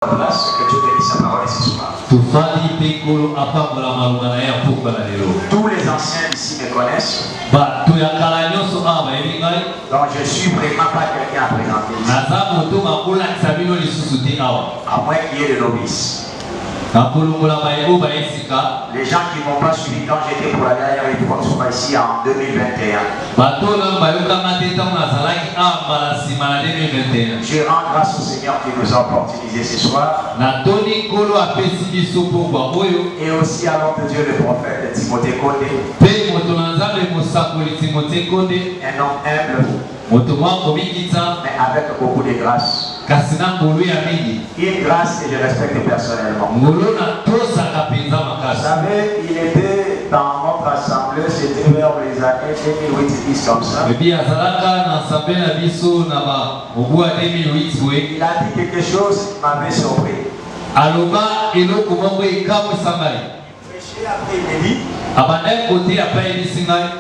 Place, que Dieu bénisse sa parole ce soir. Tous les anciens ici me connaissent. Donc je suis vraiment pas quelqu'un à présenter ici. À moins qu'il y ait des novices. Les gens qui ne m'ont pas suivi quand j'étais pour la dernière fois ici en 2021. Je rends grâce au Seigneur qui nous a opportunisé ce soir. Et aussi à l'homme de Dieu, le prophète Timothée Kondé. Un homme humble, mais avec beaucoup de grâce. Une grâce que je respecte personnellement. Vous savez, il était dans notre assemblée, c'était vers les années 2008, comme ça. Il a dit quelque chose qui m'avait surpris.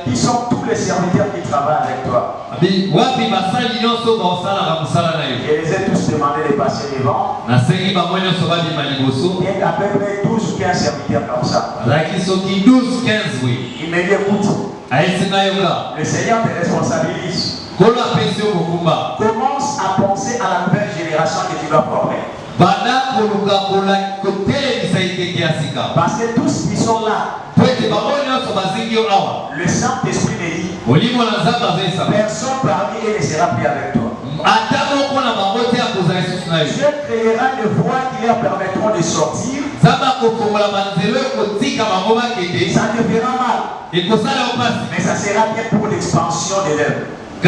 Qui sont tous les serviteurs qui travaillent avec toi. Je les ai tous demandé de passer devant. Il y a à peu près 12 ou 15 serviteurs comme ça. Il me dit écoute, le Seigneur te responsabilise. Commence à penser à la nouvelle génération que tu vas former. Parce que tous qui sont là, le Saint-Esprit me dit, personne parmi eux ne sera plus avec toi. Dieu créera des voies qui leur permettront de sortir. Ça te fera mal, mais ça sera bien pour l'expansion de l'œuvre. Et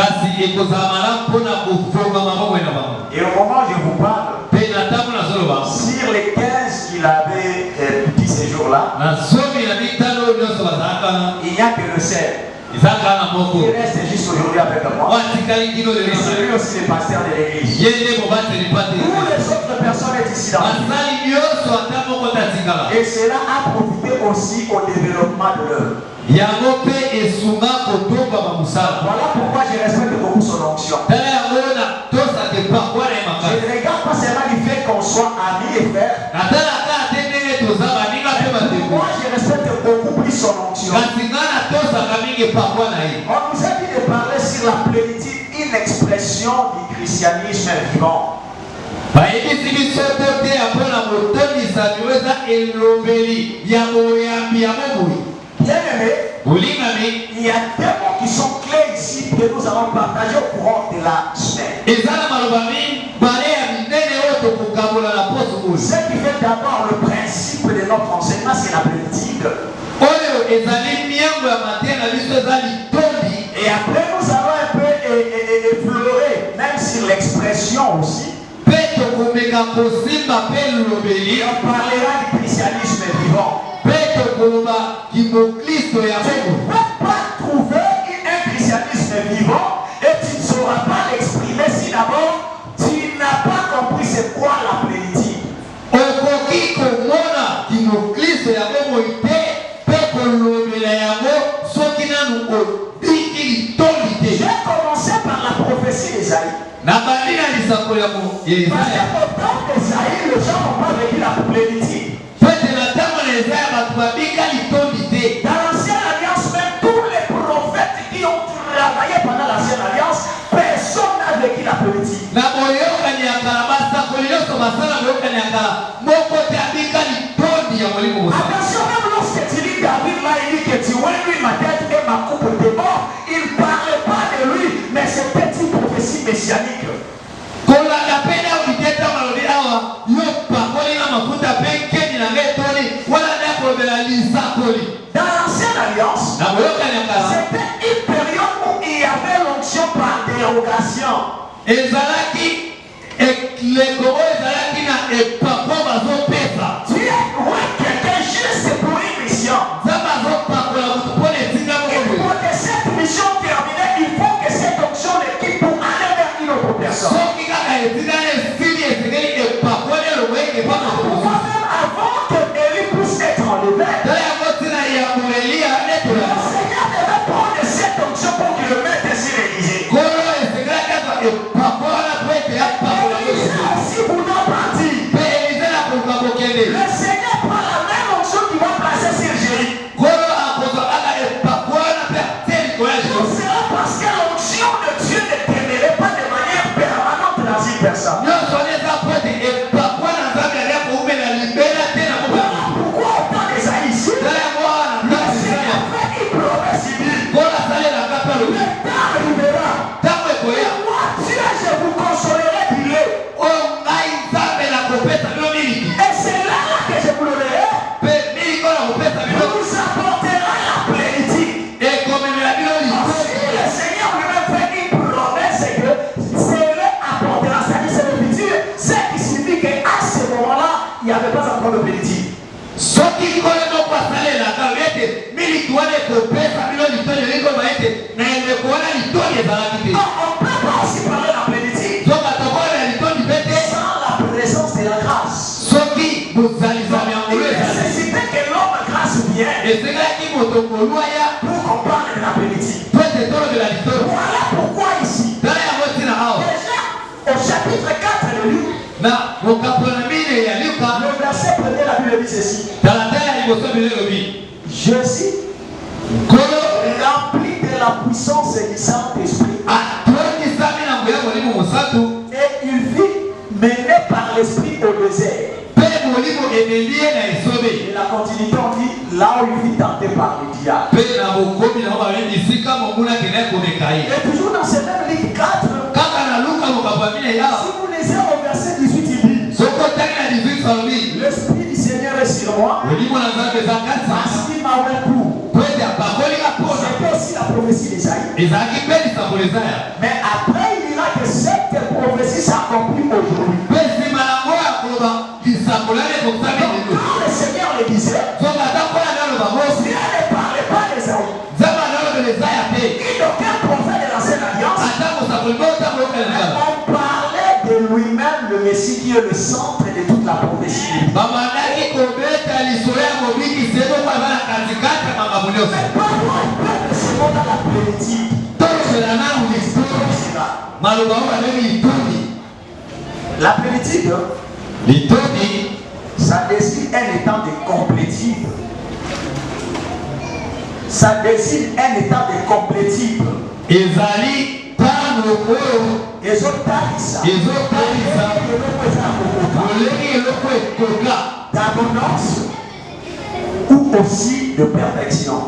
au moment où je vous parle, sur les 15 qu'il avait dit ces jours-là, il n'y a que le seul. Il reste juste aujourd'hui avec moi. Et celui aussi le pasteur de l'église. Toutes les autres personnes sont ici dans et cela a profité aussi au développement de l'œuvre. Voilà pourquoi je respecte beaucoup son onction. Je ne regarde pas seulement du fait qu'on soit amis et frères. Moi je respecte beaucoup plus son onction. On nous a dit de parler sur la plénitude, une expression du christianisme vivant. Bien-aimé, il y a des mots qui sont clés ici que nous allons partager au courant de la semaine. Ce qui fait d'abord le principe de notre enseignement, c'est la plénitude. Et après, nous allons un peu effleurer, même sur l'expression aussi. Et on parlera du christianisme vivant. Tu ne peux pas trouver un christianisme vivant et tu ne sauras pas l'exprimer si d'abord tu n'as pas compris c'est quoi la plénitude. J'ai commencé par la prophétie d'Ésaïe. Parce qu'au temps d'Ésaïe, les gens n'ont pas vécu la plénitude. Dans l'ancienne alliance, même tous les prophètes qui ont travaillé pendant l'ancienne alliance, personne n'a vécu la plénitude. Attention, même lorsque tu lis David là, il dit que tu vois lui ma tête et ma coupe de mort, il ne parlait pas de lui, mais c'était une prophétie messianique. Dans l'ancienne alliance, c'était une période où il y avait l'onction par dérogation. Tu es quelqu'un juste pour une mission. Et pour que cette mission termine, il faut que cette onction l'équipe pour aller vers une autre personne. Avant que Élie puisse être enlevé, le Seigneur devait prendre cette onction pour qu'il le mette sur l'Élysée. Si vous n'en partir, c'est là que je vous le dirai. Vous apportera la plénitude. Si le Seigneur lui-même fait une promesse que cela apportera, c'est-à-dire c'est le futur, ce qui signifie qu'à ce moment-là, il n'y avait pas encore de plénitude. On peut pas aussi parler de la plénitude sans la présence de la grâce. Il nécessitait que l'homme grâce vienne pour qu'on parle de la plénitude. Voilà pourquoi ici, déjà au chapitre 4 de Luc, le verset 1er, la Bible dit ceci. Jésus, rempli de la puissance du Saint-Esprit, et il fut mené par l'Esprit au désert. Et la continuité, on dit là où il fut tenté par le diable. Et toujours dans ce même livre 4, si vous lisez au verset 18, il dit l'Esprit du Seigneur est sur moi, parce qu'il m'a ouvert pour. C'était aussi la prophétie d'Ésaïe. Mais après, il dira que cette prophétie s'accomplit aujourd'hui. Quand le Seigneur le disait, Dieu ne parlait pas d'Ésaïe. Il d'aucun prophète de l'ancienne alliance. On parlait de lui-même, le Messie qui est le centre de toute la prophétie. Mais pas loin de ce monde à la plénitude. La plénitude, ça désigne un état de complétude. Ça désigne un état de complétude. D'abondance ou aussi de perfection.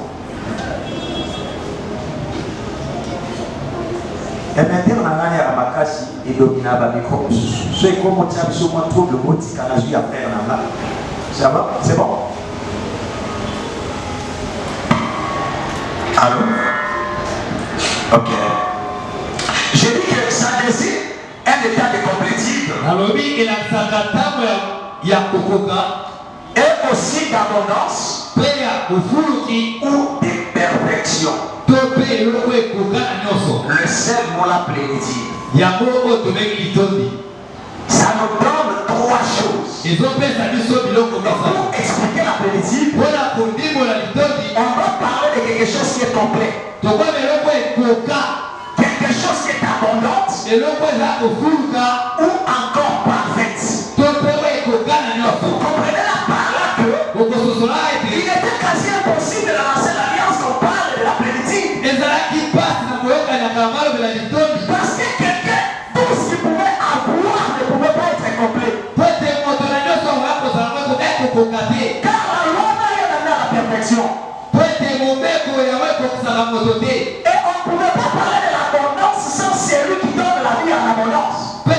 Et maintenant, on a gagné à Makasi et dominé à Bamiko. Ce qui comme on tient sur moi trop le mot Tikanazu à faire là. Ça va? C'est bon? Allô? Ok. J'ai dit que ça désigne un état de complétude. Et aussi d'abondance ou de perfection. Le seul mot la plénitude. Ça nous donne trois choses. Pour expliquer la plénitude, on va parler de quelque chose qui est complet. Quelque chose qui est abondante ou encore parfaite. Vous comprenez la parole que il était quasi impossible dans l'ancienne alliance qu'on parle de la plénitude. Parce que quelqu'un, tout ce qu'il pouvait avoir ne pouvait pas être complet. Car la loi n'a rien amené à la perfection. Et on ne pouvait pas parler de l'abondance sans celui qui donne la vie en abondance. Et on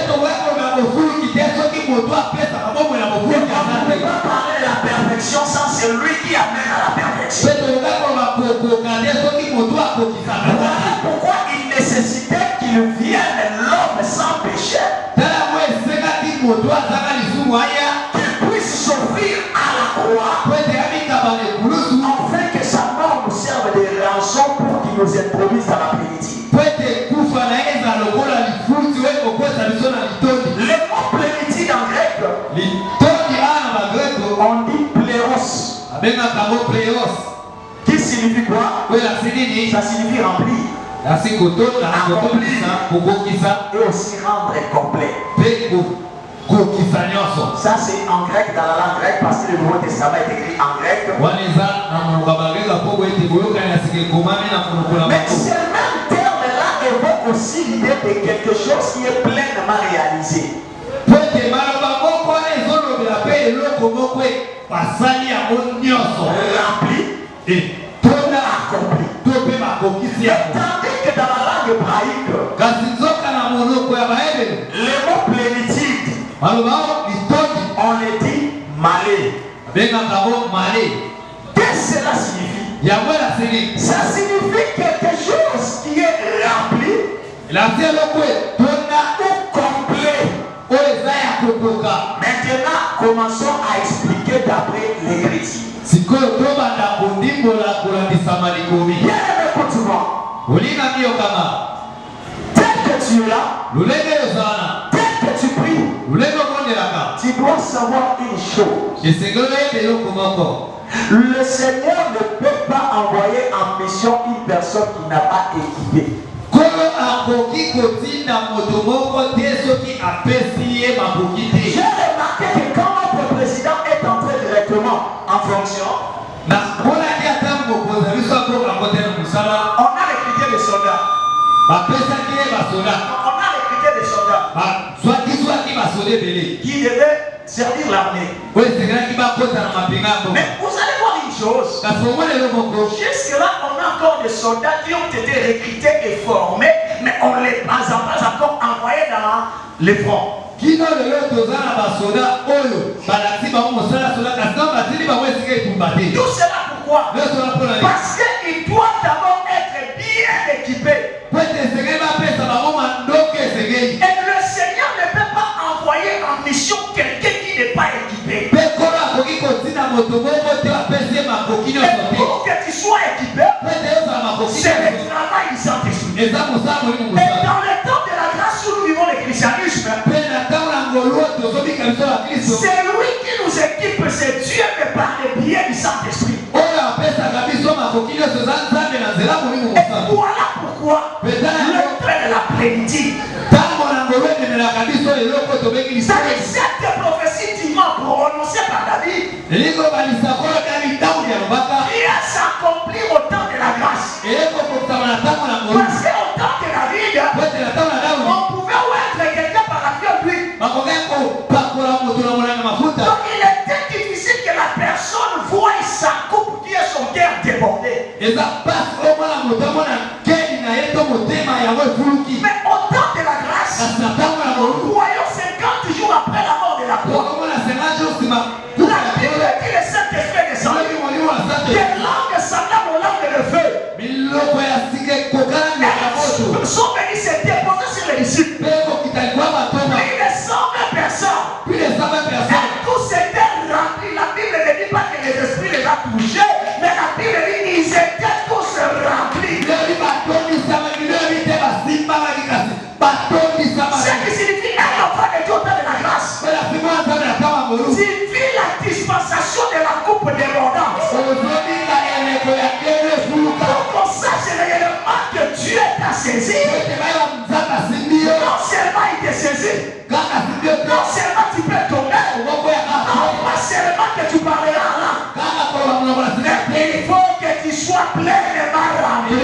ne pouvait pas parler de la perfection sans celui qui amène à la perfection. Voilà pourquoi il nécessitait qu'il vienne l'homme sans péché, qu'il puisse s'offrir à la croix, afin que sa mort nous serve de rançon pour qu'il nous introduise dans la plénitude. Le mot plénitude en grec, on dit pléros. Qui signifie quoi? Ça signifie remplir, et aussi rendre complet. Ça c'est en grec, dans la langue grecque, parce que le Nouveau Testament est écrit en grec. Mais ce même terme-là évoque aussi l'idée de quelque chose qui est pleinement réalisé. Rempli et accompli. Tandis que dans la langue hébraïque, le mot plénitude, on Qu'est-ce que cela signifie? Ça signifie quelque chose qui est rempli ou complet. Maintenant, commençons à expliquer d'après l'Écriture. Bien, écoute-moi. Tel que tu es là, tel que tu pries, tu dois savoir une chose. Le Seigneur ne peut pas envoyer en mission une personne qui n'a pas équipé. J'ai remarqué que quand notre président est entré directement en fonction, on a recruté des soldats. On a recruté des soldats qui devaient servir l'armée. Mais vous allez voir une chose. Jusque-là, on a encore des soldats qui ont été recrutés et formés, mais on ne les a pas encore envoyés dans les fronts. Tout cela pourquoi? Parce qu'il doit d'abord être bien équipé. Et le Seigneur ne peut pas envoyer en mission quelqu'un qui n'est pas équipé. Et pour que tu sois équipé, c'est le travail du Saint-Esprit. Et dans le temps de la grâce où nous vivons le christianisme, c'est lui qui nous équipe, c'est Dieu, mais par le biais du Saint-Esprit. Et voilà pourquoi le temps de l'après-midi, cette prophétie divine prononcée par David, qui s'accomplit au temps de la grâce. Parce qu'au temps de David, on pouvait être quelqu'un par la vie de lui. Donc il était difficile que la personne voie sa coupe qui est son cœur débordé. Mais au temps de la grâce, nous voyons 50 jours après la mort de la croix, la Bible dit le Saint-Esprit est descendu. Des langues semblables aux langues de feu. Ils sont venus se déposer sur les disciples. Plus de 120 personnes. Et tous étaient remplis. La Bible ne dit pas que les esprits les a touchés, mais la Bible dit qu'ils étaient tous remplis. Ce qui signifie un enfant de Dieu au temps de la grâce. Tu vis la dispensation de la coupe débordante. Pour qu'on sache réellement que Dieu t'a saisi. Non seulement il t'a saisi, non seulement tu peux tomber, non pas seulement que tu parleras là, mais il faut que tu sois pleinement rempli.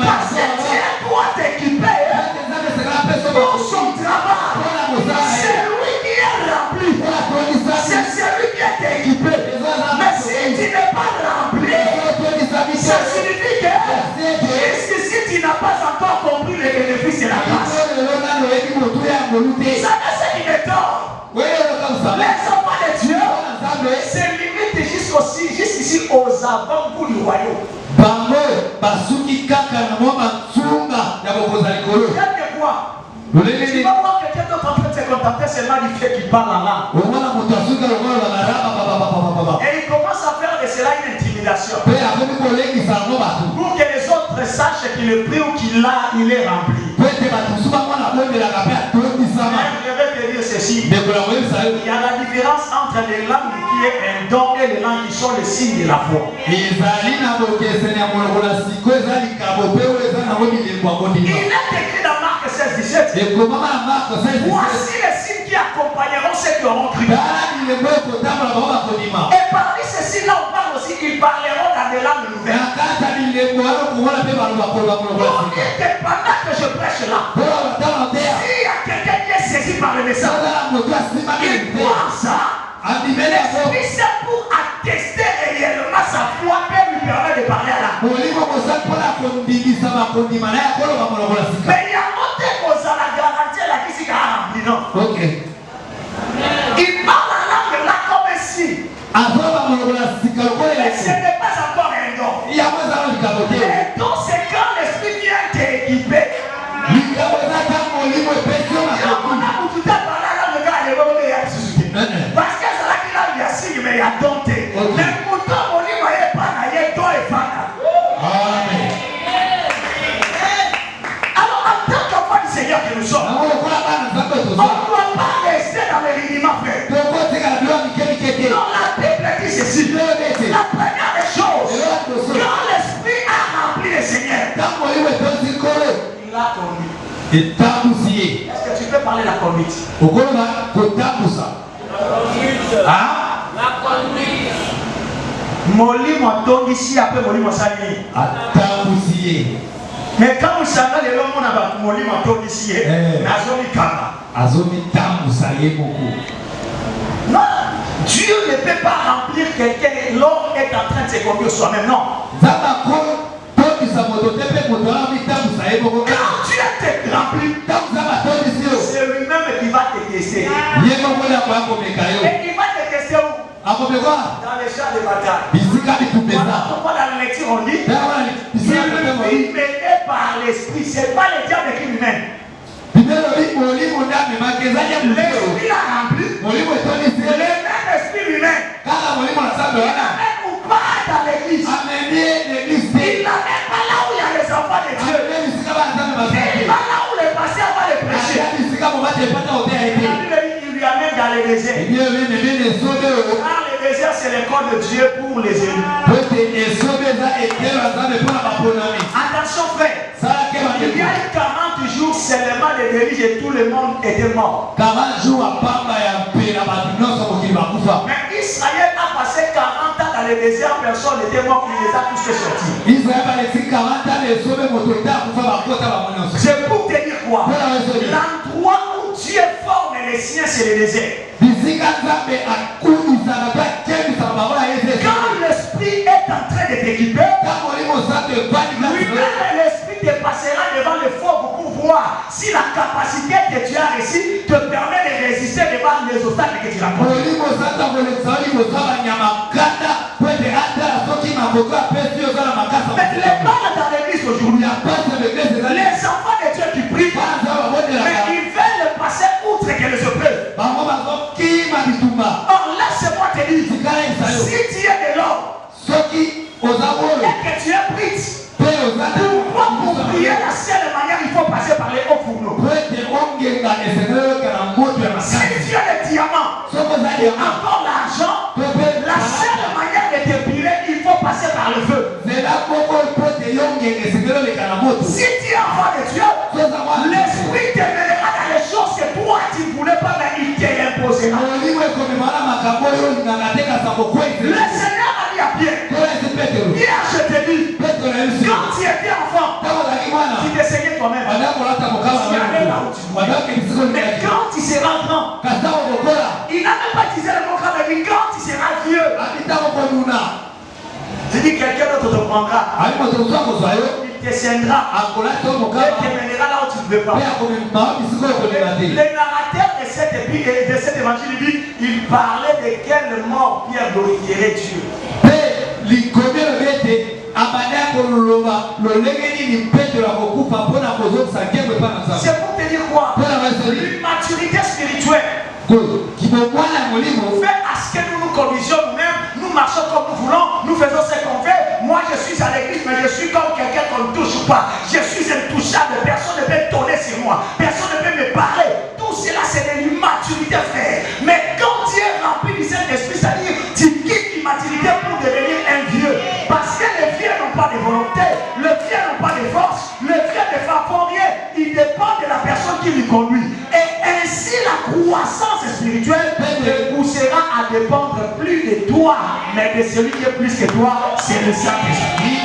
Parce que Dieu doit t'équiper pour son travail. C'est lui qui est rempli. C'est celui qui est équipé. Mais si tu n'es pas rempli, ça signifie que jusqu'ici tu n'as pas encore compris les bénéfices de la grâce. Ça c'est une méthode. Les enfants de Dieu se limitent jusqu'ici aux avant-goûts du royaume. Quelquefois, tu vas voir quelqu'un d'autre en train de se contenter seulement du fait qu'il parle en langue. Et il commence à faire de cela une intimidation. Pour que les autres sachent qu'il est pris ou qu'il est rempli. Je vais te dire ceci. Il y a la différence entre les langues qui est un don et les langues qui sont le signe de la foi. Il est écrit dans Marc 16, 17. Voici les signes qui accompagneront ceux qui auront cru. Et parmi ces signes-là, on parle aussi qu'ils parleront dans des langues nouvelles. Donc, pendant que je prêche là, s'il y a quelqu'un qui est saisi par le message, il voit ça. L'esprit, c'est pour attester réellement sa foi, peut lui permettre de parler à la. Mais il y a autre chose à la garantie là qui s'est rempli, non? Il parle en langue là comme si conduite. Ah? La conduite. Molimo tondisi après molimo sali. Mais quand vous savez les hommes on a molimo tondisi, nazomi kamba. Azomi tambusa beaucoup. Non, Dieu ne peut pas remplir quelqu'un. L'homme est en train de se conduire soi-même. Non. Quand Dieu te remplit, c'est lui-même qui va te tester. Et il va te tester où? Dans les champs de bataille. Voilà pourquoi dans la lecture on dit il est mené par l'esprit. Ce n'est pas le diable qui lui mène. L'esprit l'a rempli. Le même esprit lui mène. Il n'amène pas dans l'église. Il n'amène pas là où il y a les enfants de Dieu. Il va là où les pasteurs vont les prêcher. Il lui amène dans le désert. Car le désert c'est l'école de Dieu pour les élus. Attention frère. Il y a eu 40 jours seulement de déluge et tout le monde était mort. 40 jours à Pamba et à Péla, mais Israël a passé 40 ans dans le désert, personne n'était mort, il les a tous fait sortir. C'est pour te dire quoi? L'endroit où Dieu forme les siens, c'est le désert. Quand l'esprit est en train de t'équiper, lui-même l'esprit te passera devant le feu pour voir si la capacité que tu as reçue te permet de résister devant les obstacles que tu rencontres. Mais les parents dans l'église aujourd'hui, les enfants de Dieu qui prient, mais ils veulent passer outre que les épreuves. Or laisse-moi te dire, si tu es de l'homme et que tu es pris, pour prier la seule manière, il faut passer par les hauts fourneaux. Si tu as le diamant, encore l'argent, la seule manière de te brûler, il faut passer par le feu. Si tu es enfant de Dieu, l'esprit te mènera dans les choses que toi tu ne voulais pas, mais il t'imposera. Le Seigneur a dit à Pierre, hier je te dis, quand tu étais enfant, tu t'essayais toi-même. Tu allais là où tu voulais. Mais quand tu seras grand, il n'a même pas utilisé le mot grand, mais quand tu seras vieux, je dis quelqu'un d'autre te prendra. Il te tiendra. Il te mènera là où tu ne veux pas. Le narrateur de cet évangile dit, il parlait de quelle mort Pierre glorifierait Dieu. C'est pour te dire quoi? L'immaturité spirituelle fait à ce que nous nous conduisions nous-mêmes, nous marchons comme nous voulons, nous faisons ce qu'on fait. Moi je suis à l'église, mais je suis comme quelqu'un qu'on ne touche pas. Je suis intouchable, personne ne peut tourner sur moi, personne ne peut me parler. Tout cela c'est de l'immaturité, frère. Mais quand tu es rempli du Saint-Esprit, c'est-à-dire tu quittes l'immaturité pour devenir un vieux. Parce que les vieux n'ont pas de volonté, les vieux n'ont pas de force, les vieux ne font rien. Il dépend de la personne qui lui conduit. Et ainsi la croissance spirituelle te poussera à dépendre plus de toi, mais de celui qui est plus que toi, c'est le Saint-Esprit.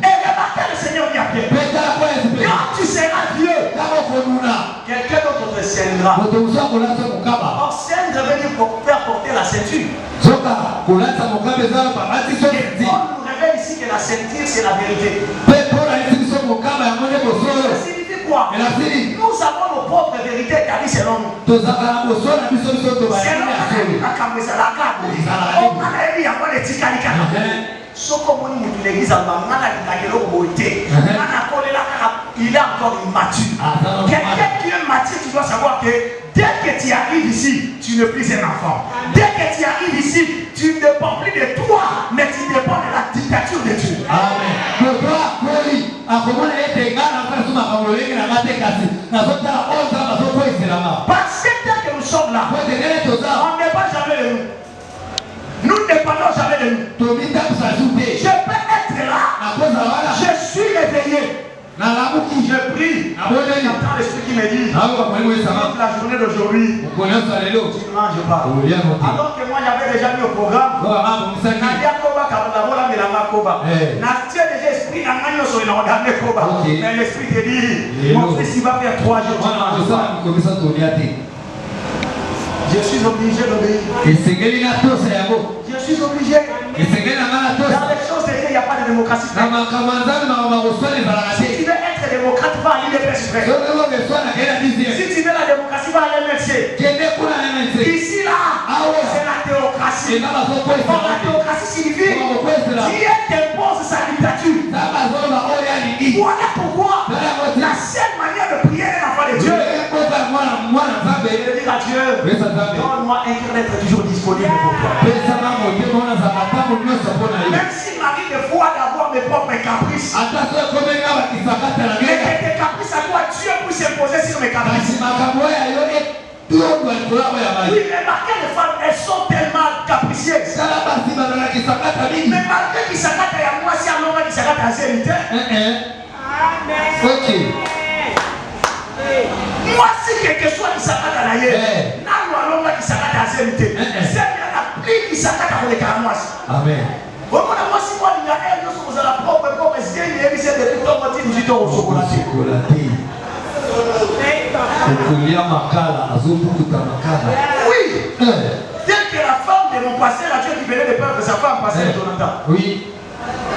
Et remarquez le Seigneur dit à Pierre, quand tu seras vieux, quelqu'un d'autre te scindra. Or, scindre veut dire faire porter la ceinture. On nous révèle ici que la ceinture c'est la vérité. Ça signifie quoi? Nous avons nos propres vérités établies selon nous. L'église il est encore immature. Quelqu'un qui est mature, tu dois savoir que dès que tu arrives ici, tu n'es plus un enfant. Dès que tu arrives ici, tu ne dépends plus de toi, mais tu dépends de la dictature de Dieu. Amen. Parce que dès que nous sommes là, on ne met pas jamais le Je peux être là. Je suis réveillé. Je prie. J'entends l'esprit qui me dit toute la journée d'aujourd'hui, tu ne manges pas. Alors que moi j'avais déjà mis au programme. Mais l'esprit te dit, mon fils il va faire 3 jours. Je suis obligé d'obéir. Je suis obligé. Dans les choses de Dieu, il n'y a pas de démocratie. Si tu veux être démocrate, va aller les exprès. Si tu veux la démocratie, va aller médecin. Ici, là, c'est la théocratie. La théocratie signifie Dieu t'impose sa dictature. Voilà pourquoi la seule manière de prier un enfant de Dieu, c'est de dire à Dieu, donne-moi un cœur d'être toujours disponible pour toi. Même s'il m'arrive des fois d'avoir mes propres caprices, mais tes caprices à toi, Dieu peut s'imposer sur mes caprices. Oui, remarquez les femmes, elles sont tellement capricieuses. Mais malgré qu'ils s'accattent à moi, si à l'homme qui s'accattent à Zénité. Ok. Moi, si quelque chose qui s'accattent à l'ailleurs, n'a l'homme qui s'accattent à Zénité. C'est bien la pluie qui s'accattent à les caramoises. Amen. Moi, si moi, il y a un de choses à la propre, c'est qu'il y a des gens qui sont au chocolaté. Oui. Dès que la femme de mon passé, la Dieu qui venait de perdre sa femme, passé Jonathan. Oui.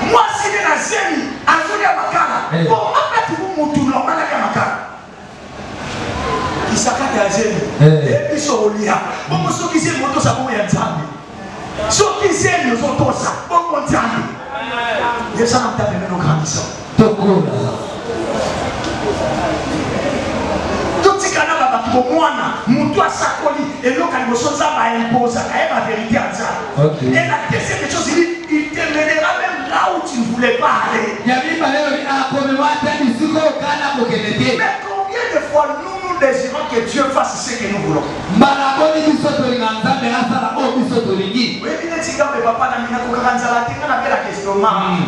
Moi, si je la zéni, à Zolia Makala, pour m'appeler tout le monde, tout le monde, qui s'accate à zéni. Et puis, sur le lien. Bon, ceux qui s'aiment, moto, ça va y aller. Ceux qui s'aiment, nous ont ça. Bon, mon Dieu. Et ça, on t'a fait nos grandissants. Moutou à Sakoli et l'autre à l'émotion ça va imposer la vérité à ça. Et la deuxième chose, il te mènera même là où tu ne voulais pas aller. Mais combien de fois nous désirons que Dieu fasse ce que nous voulons?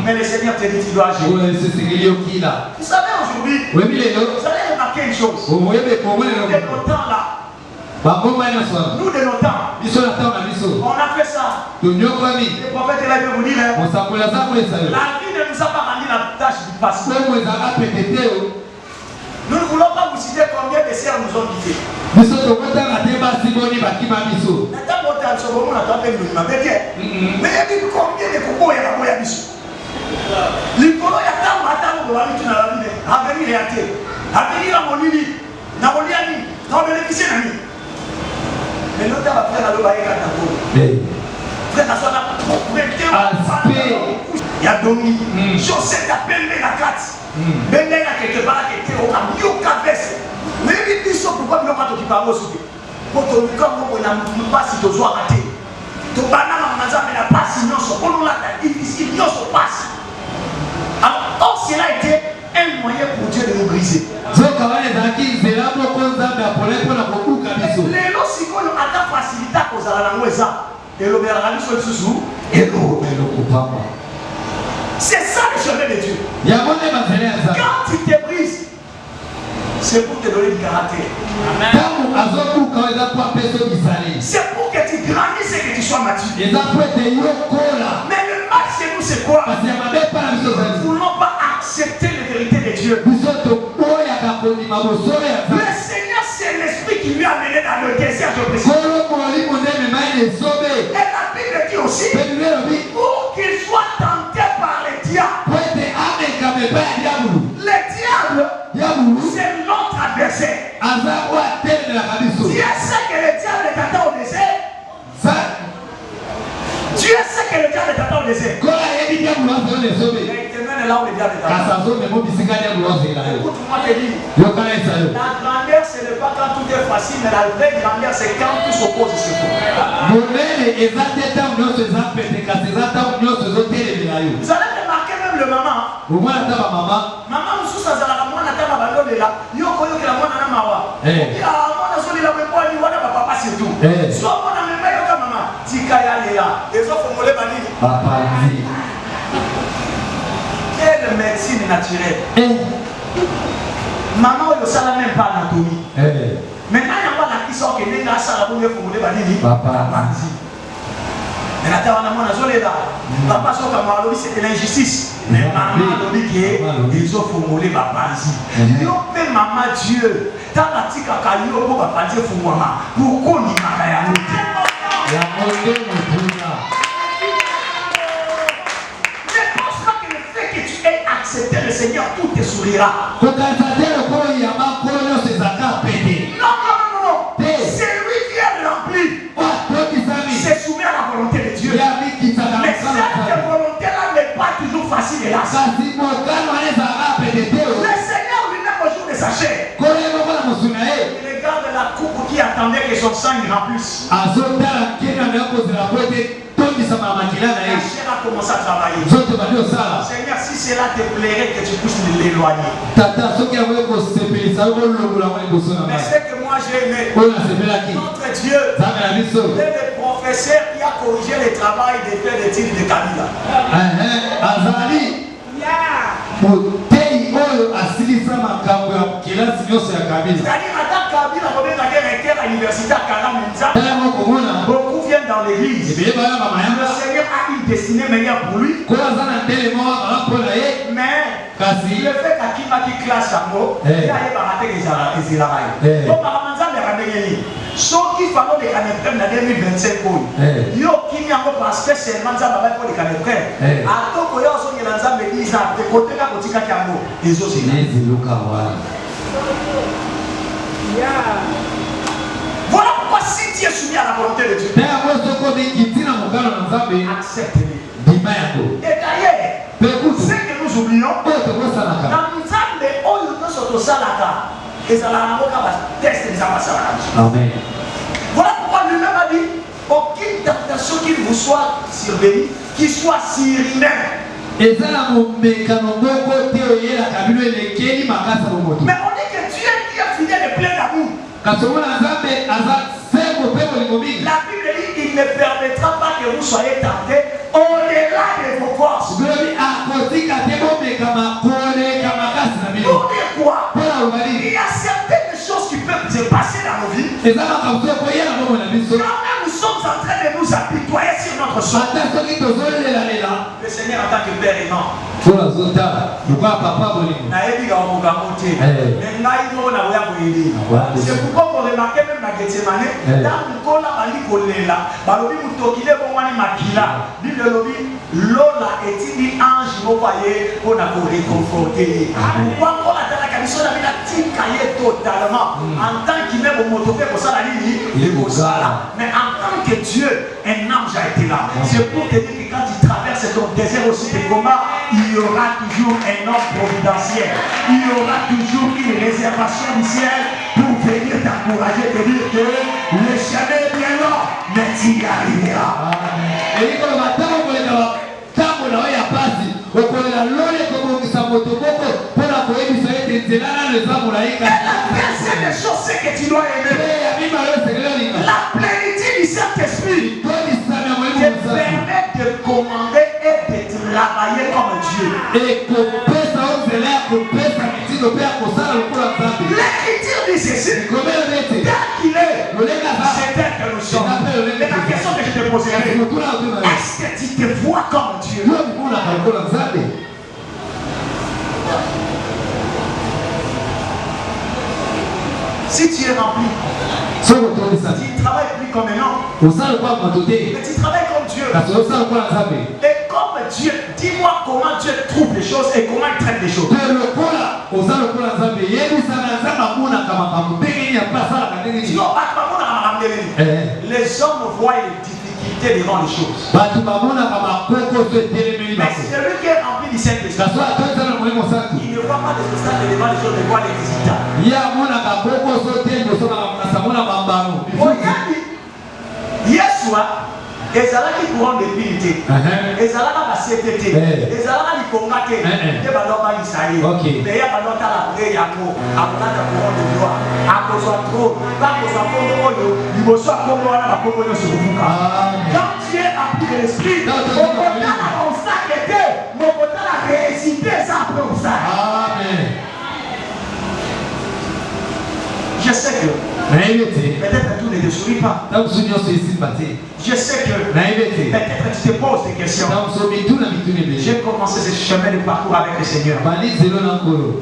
Mais le Seigneur te dit tu dois agir. Vous savez aujourd'hui, vous allez remarquer une chose. Nous de nos temps là, nous de nos temps, on a fait ça. Le prophète là veut vous dire, la vie ne nous a pas rendu la tâche du passé. Nous ne voulons pas vous citer combien de sœurs nous ont quittés. Mais combien de coupons il y a là-bas? L'icône, il y a tant de avenir réalité. Avenir à mon lit, dans mon lit, dans le bénéficier. Mais nous avons fait la loi et la loi. Frère, ça va prêter. Il y a Domi, chaussette à peine la carte. Mais il y a quelque part qui était au camion cabeça. Mais il dit pourquoi nous pas t'occuper au souper. Pour que nous comme on n'a pas si tu sois raté. Tu banana mazame la passe non so on l'a difficile non so passe. Alors cela a été un moyen pour Dieu de nous briser. Les lorsqu'on a facilité à cause de la langue et l'obéissance sur le sous et l'eau. C'est ça le chemin de Dieu. Quand tu te brises, c'est pour te donner du caractère. C'est pour que tu grandisses et que tu sois mature. Mais le mal chez nous, c'est quoi? Nous ne voulons pas accepter les vérités de Dieu. Le Seigneur, c'est l'esprit qui lui a mené dans le désert de péché. Et la Bible dit aussi pour qu'il soit tenté par les diables. Les diables, c'est notre adversaire. Dieu sait que le diable t'attend au désert. Dieu sait que le diable t'attend au désert. Mais il te mène là où le diable t'attend. Écoute-moi te dire, la grandeur ce n'est pas quand tout est facile, mais la vraie grandeur c'est quand tout s'oppose sur toi. Vous allez remarquer même le maman. Maman nous sous ça la moi na tama bando là. Yoko la moi na mawa. Ya moi na soli la mpo ni wana papa surtout. So moi na mema yoka maman. Tika ya lela. Ezo fomole banini. Quelle médecine naturelle. Maman, il ne sait même pas l'anatomie. Maintenant, il y a pas la question qui est là, ça la première fois, vous l'avez dit. Papa. Mais la terre, on a là. Papa, c'était l'injustice. Mais maman, on dit qu'ils ont formulé papa. Ils ont fait maman Dieu. Dans la tika kayo, pour papa Dieu, pourquoi on y m'a accepter le Seigneur, tout te sourira. Non. C'est lui qui est rempli. C'est soumis à la volonté de Dieu. Mais cette volonté-là n'est pas toujours facile, hélas. Le Seigneur lui-même au jour de sa chair. Il regarde la coupe qui attendait que son sang y remplisse. La chair a commencé à travailler. Seigneur, si cela te plairait que tu puisses l'éloigner. Mais c'est que moi j'ai aimé. Notre Dieu est le professeur qui a corrigé le travail des faits d'études de Kabila. Beaucoup viennent dans l'église. Le Seigneur a une destinée meilleure pour lui. Mais le fait qu'il classe à mot, il a raté les Israéliens. Donc, ceux qui font des canapés en 2025, yo qui n'y a pas spécialement pour les canapés. À tout cas, ils ont des gens de côté de la boutique à Kiambo. Ils ont voilà pourquoi si tu es soumis à la volonté de Dieu, accepte-le. Et d'ailleurs, c'est que nous oublions, dans nous Amen. Voilà pourquoi lui-même a dit, aucune tentation qu'il vous soit survenue, qu'il soit sur lui-même. Mais on dit que Dieu qui a fini de plein d'amour. La Bible dit qu'il ne permettra pas que vous soyez tentés au-delà de vos forces. Pour dire quoi? Il y a certaines choses qui peuvent se passer dans nos vies. Quand même nous sommes en train de nous apitoyer sur notre sort. Le Seigneur en tant que Père est mort. C'est pourquoi on remarque même dans Gethsemane, dans le col là, Lola est-il ange pour réconforter. Totalement. En tant qu'il met au motoké pour ça la ligne, mais en tant que Dieu, un ange a été là. C'est pour te dire que quand tu traverses ton désert aussi de combat, il y aura toujours un homme providentiel. Il y aura toujours une réservation du ciel pour venir t'encourager, te dire que le chemin est bien long, mais tu y arriveras. La deuxième chose, c'est que tu dois aimer la plénitude du Saint-Esprit te permet de commander et de travailler comme Dieu. L'écriture dit ceci, tel qu'il est, c'est tel que nous sommes. Mais la question que je te poserai, est-ce que tu te vois comme Dieu? Si tu es rempli, tu ne travailles plus comme un homme, mais tu travailles comme Dieu. Et comme Dieu, dis-moi comment Dieu trouve les choses et comment il traite les choses. Les hommes voient les difficultés devant les choses. Mais celui qui est rempli du Saint-Esprit, il ne voit pas les obstacles devant les choses, il voit les résultats. Yeshua, ezalaki courant de pilité, ezalaka ba CTT, ezalaka likongate, te baloba isaye, mais ya balota la prière yako, akolaka courant de gloire, akozwa trône, akozwa kombo oyo, liboso kombo wana ba kombo yo sukufuka. Quand tu es appelé de l'esprit. Mon côté a consacré, mon côté a réhésité ça après ça. Amen. Je sais que peut-être tout ne te sourit pas. Je sais que peut-être tu te poses des questions. J'ai commencé ce chemin de parcours avec le Seigneur.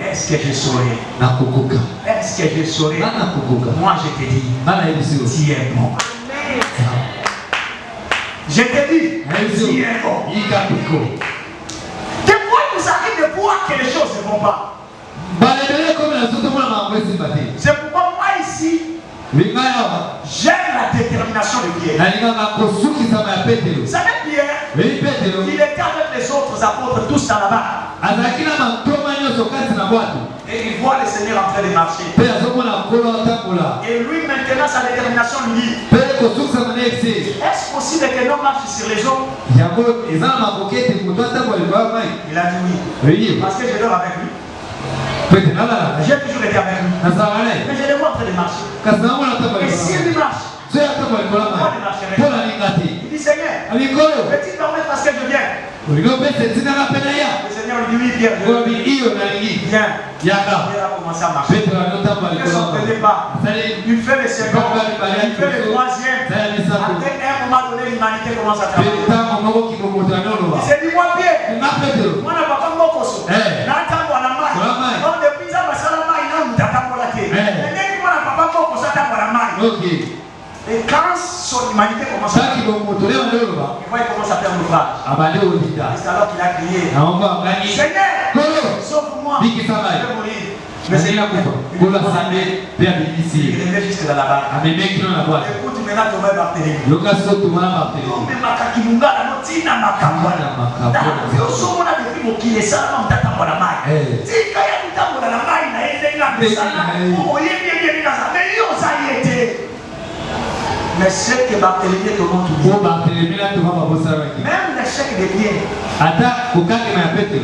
Est-ce que je saurais? Est-ce que je saurais? Moi je te dis, tu es bon. Je te dis, tu es bon. Des fois il nous arrive de voir que les choses ne vont pas. C'est pourquoi moi ici, j'aime la détermination de Pierre. Vous savez Pierre, il était avec les autres apôtres tous dans la barre. Et il voit le Seigneur en train de marcher. Et lui maintenant sa détermination lui dit, est-ce possible que l'on marche sur les eaux? Il a dit oui. Parce que je dors avec lui. J'ai toujours été avec lui. Mais je le vois en train de marcher. Et s'il lui marche, moi je marcherai. Il dit Seigneur, peux-tu me permettre parce que je viens? Le Seigneur lui dit oui, Pierre, viens. Pierre a commencé à marcher. Il ne s'entraînait pas. Il fait le second, il fait le troisième. Après un moment donné, l'humanité commence à travailler. Il s'est dit moi Pierre, moi je ne vais pas me mokoso. Et quand son humanité commence à faire, il commence à faire l'ouvrage. C'est alors qu'il a crié Seigneur, sauve-moi, je vais mourir. Mais Seigneur, il est juste dans la barre. Écoute maintenant Thomas Barthélemy. Mais Makakimunga, la notina Makambana. Dans le depuis mokile sana mtatamba na mai. Tika ya mtambo na mai na yende ngambia sana. Oyemye na sana. Mais yo ça y était. Mais c'est que Barthélemy est au monde tout même l'échec de Pierre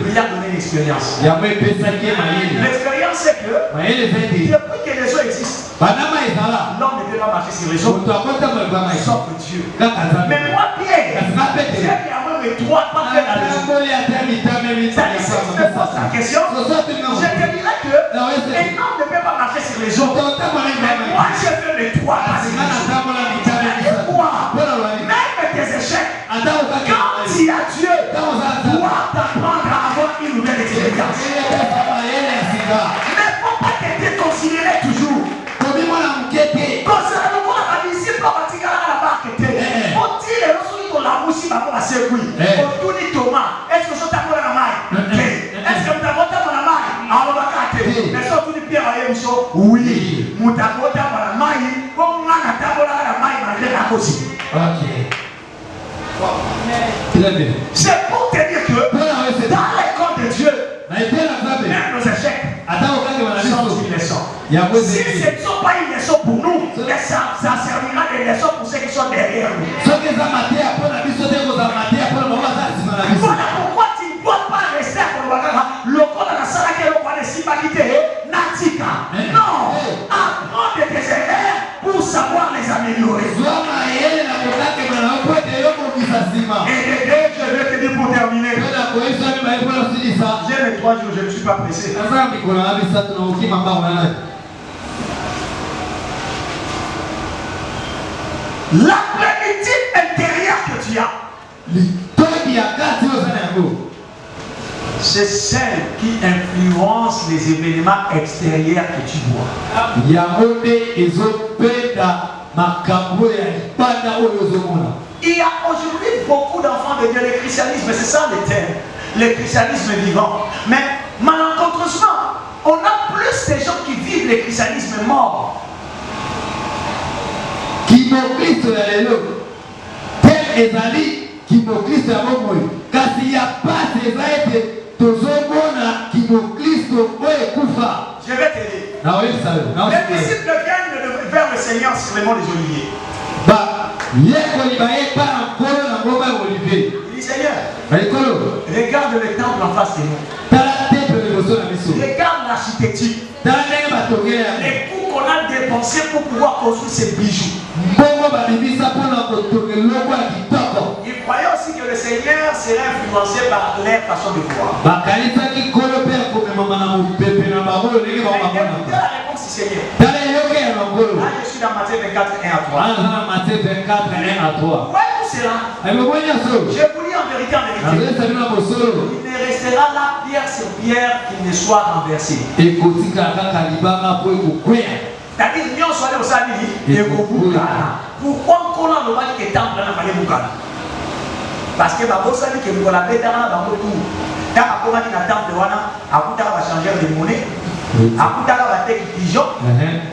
lui a donné l'expérience. L'expérience c'est que depuis que les eaux existent, l'homme ne peut pas marcher sur les eaux sauf Dieu. Mais moi Pierre, j'ai même le droit de pas faire la raison. Si tu me poses la question, je te dirais que un homme ne peut pas marcher sur les eaux. Mais moi j'ai fait le droit de passer les eaux. Même tes échecs, quand il y a Dieu, doit t'apprendre à avoir une nouvelle expérience. Mais il ne faut pas te considérer toujours. Concernant la visite, la barque, faut-il les ressources pour la mousse, pour la secouille. Pour tout dit Thomas, est-ce que je t'apprends la main? Est-ce que tu t'apprends la main? Alors, on va casser. Mais surtout, les pierres à l'émission, oui. Mon t'apprends la main, comme on a t'apprends la main, malgré la cause. Ok. Très bien. C'est pour te dire que dans l'école de Dieu, même nos échecs sont une leçon. Si ce ne sont pas une leçon pour nous, ça servira de leçon pour ceux qui sont derrière nous. Voilà pourquoi tu ne dois pas rester à le corps de la salle qui est le corps de Sibakité, Natika. Non, apprends de tes erreurs pour savoir les améliorer. Et je vais te dire pour terminer. J'ai les 3 jours, je ne suis pas pressé. La plénitude intérieure que tu as, c'est celle qui influence les événements extérieurs que tu vois. Il y a aujourd'hui beaucoup d'enfants de Dieu. Le christianisme, c'est ça le terme. Le christianisme vivant. Mais malencontreusement, on a plus de gens qui vivent le christianisme mort. Je vais t'aider. Les disciples viennent vers le Seigneur sur le mont des Oliviers. Il dit Seigneur, regarde le temple en face de nous. Regarde l'architecture. Les coûts qu'on a dépensés pour pouvoir construire ces bijoux. Il ils croyaient aussi que le Seigneur serait influencé par leur façon de voir. Écoutez la réponse du Seigneur. Là, je suis dans Matthieu 24, 1 à 3. Ouais, tout cela. Je vous dis en vérité, il ne restera là pierre sur pierre qu'il ne soit renversé. C'est-à-dire, nous sommes allés au Sali et au Boukana. Pourquoi on a le droit que le temple n'a pas de Boukana? Parce que Babo Sali que vous l'avez dans la Babo tout. Quand on a dit le temple, on a changé de monnaie. Akutaka bateki pigeon,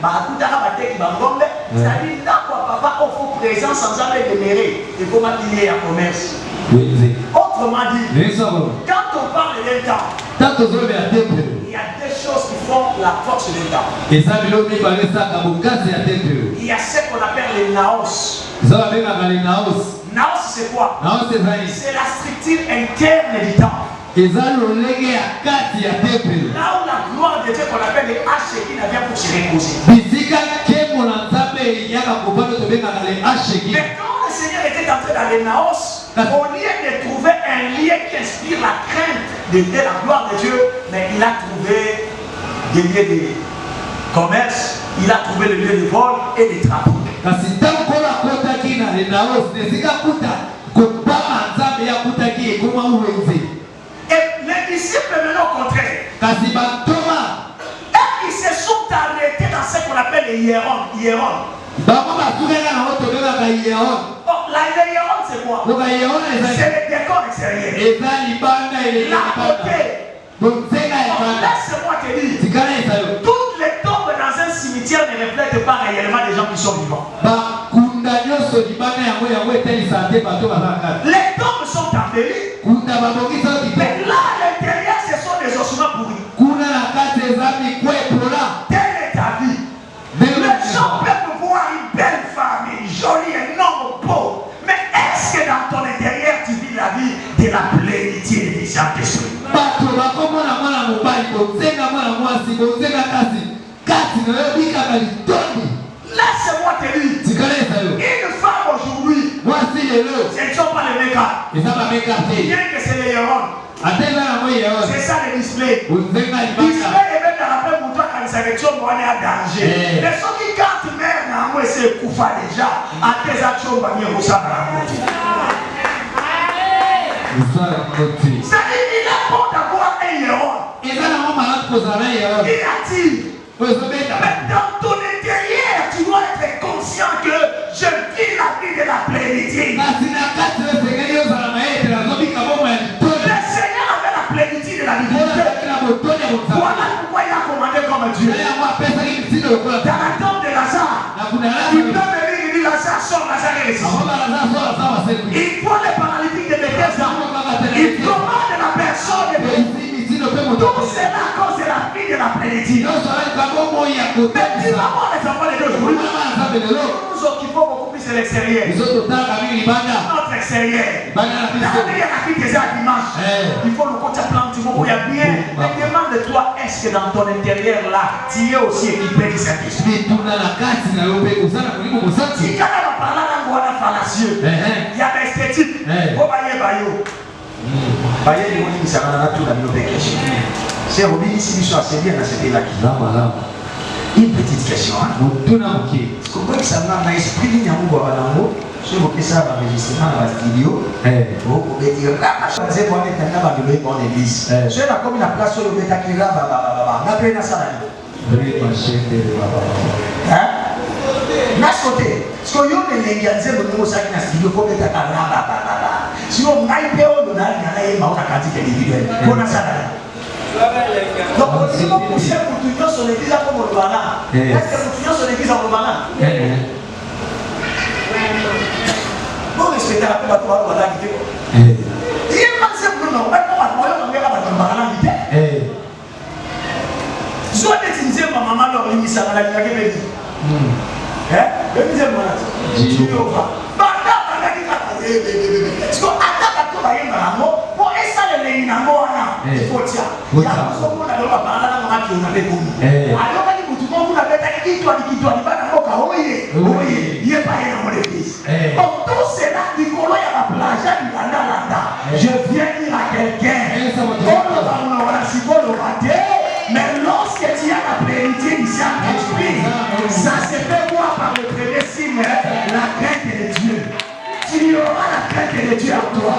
akutaka bateki bangombe. C'est-à-dire, là quoi, papa, on faut présence sans jamais demeurer. Et comment il y a un commerce. Autrement dit, quand on parle d'un temple, il y a deux choses qui font la force d'un temple. Il y a ce qu'on appelle les naos. Naos, c'est quoi? C'est la structure interne du temple. Là où la gloire de Dieu qu'on appelle les Hashekina vient pour se reposer. Mais quand le Seigneur était entré dans les Naos, au lieu de trouver un lien qui inspire la crainte de la gloire de Dieu, mais il a trouvé des lieux de commerce, il a trouvé le lieu de vol et de trafic. Et les disciples maintenant au contraire, ils se sont arrêtés dans ce qu'on appelle les hiérons. La hiéron c'est quoi? C'est le décor extérieur. La beauté. Laisse-moi te dire, toutes les tombes dans un cimetière ne reflètent pas réellement les gens qui sont vivants. Les tombes sont embellies, mais là à l'intérieur ce sont des ossements pourris. Telle est ta vie. Les gens peuvent voir une belle famille, jolie, un homme beau, mais est-ce que dans ton intérieur tu vis la vie de la plénitude du Saint-Esprit? Laisse-moi te dire, une femme aujourd'hui, ce ne sont pas les mécas. Bien que c'est les hérons. C'est ça le display. Display est même dans la paix pour toi quand il s'arrête, on est à danger. Mais ceux qui gardent même, c'est Koufa déjà. À tes actions, on va venir au sang. C'est-à-dire qu'il est bon d'avoir un héros. Il attire. Mais dans ton intérieur, tu dois être conscient que je vis la vie de la plénitude. Le Seigneur avait la plénitude de la vie. Voilà pourquoi il a commandé comme Dieu. Dans la tombe de Lazare, il peut venir et dire Lazare sort, Lazare est ici. Il prend les paralytiques de Bethesda. Il commande la personne de Bethesda. Tout c'est à cause de la vie de la plénitude. Mais finalement, les enfants de Dieu aujourd'hui, nous nous occupons beaucoup plus de l'extérieur. Notre extérieur. Derrière la vie des dimanche, il faut le côté plan du moment où il y a bien. Mais demande-toi, est-ce que dans ton intérieur là, tu es aussi équipé de cet esprit? Si quand on parle là, on a fallacieux. Il y a l'esthétique. C'est Robin ici, c'est bien dans ce pays-là. Une petite question. Comment ça m'a esprit de Nyamou je vous fais ça dans l'enregistrement dans la vidéo. Vous pouvez dire là, je vais voir les temps dans l'église. C'est là comme la place où le bêta qui là, on a pris la salle. Hein? Next côté, ce que vous avez légalisé le nouveau sac dans la vidéo, vous pouvez être là. Si on a un peu de là, il y a un quantité individuelle. On a ça là. Donc, si vous poussez pour tout le monde sur l'église comme le banane, est-ce que vous tout sur l'église comme le banane? Bon, respectez la paix, vous allez vous quitter. Il y a un seul pour nous, on va pas vous dire que vous allez vous quitter. Soit des dizaines, ma maman leur limite ça, la vie est bénie. Le dixième malade. Tu es au bas. Parce qu'on attaque à tout le monde. Pour essayer de les il faut dire. Il y a beaucoup de gens qui ont parlé de alors, tout le monde a dit qu'il doit il n'y a pas l'église. Donc, tout cela, Nicolas, il y a la plage, il dire à quelqu'un, mais lorsque tu as la plénitude du Saint-Esprit, ça se fait voir par le premier signe, la crainte de Dieu. Tu auras la crainte de Dieu en toi.